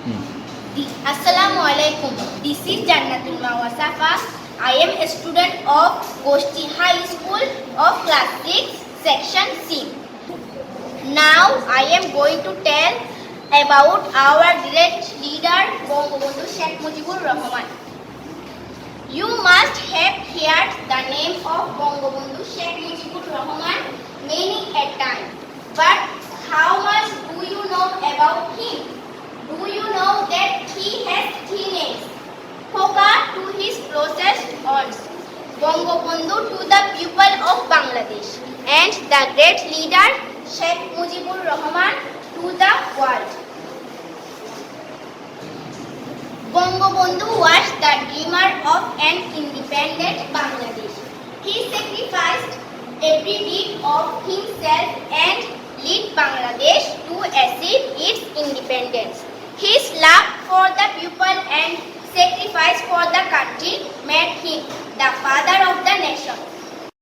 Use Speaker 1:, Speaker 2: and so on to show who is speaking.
Speaker 1: Assalamu alaikum. This is Jannatul Mawasafa. I am a student of Goshti High School of Class 6, Section C. Now I am going to tell about our great leader Bangabandhu Sheikh Mujibur Rahman. You must have heard the name of Bangabandhu Sheikh Mujibur Rahman many a time. But how much do you know about him? Do you know that he has three names? Hoka to his closest ones, Bangabandhu to the people of Bangladesh, and the great leader Sheikh Mujibur Rahman to the world. Bangabandhu was the dreamer of an independent Bangladesh. He sacrificed every bit of himself and led Bangladesh to achieve its independence. His love for the people and sacrifice for the country made him the father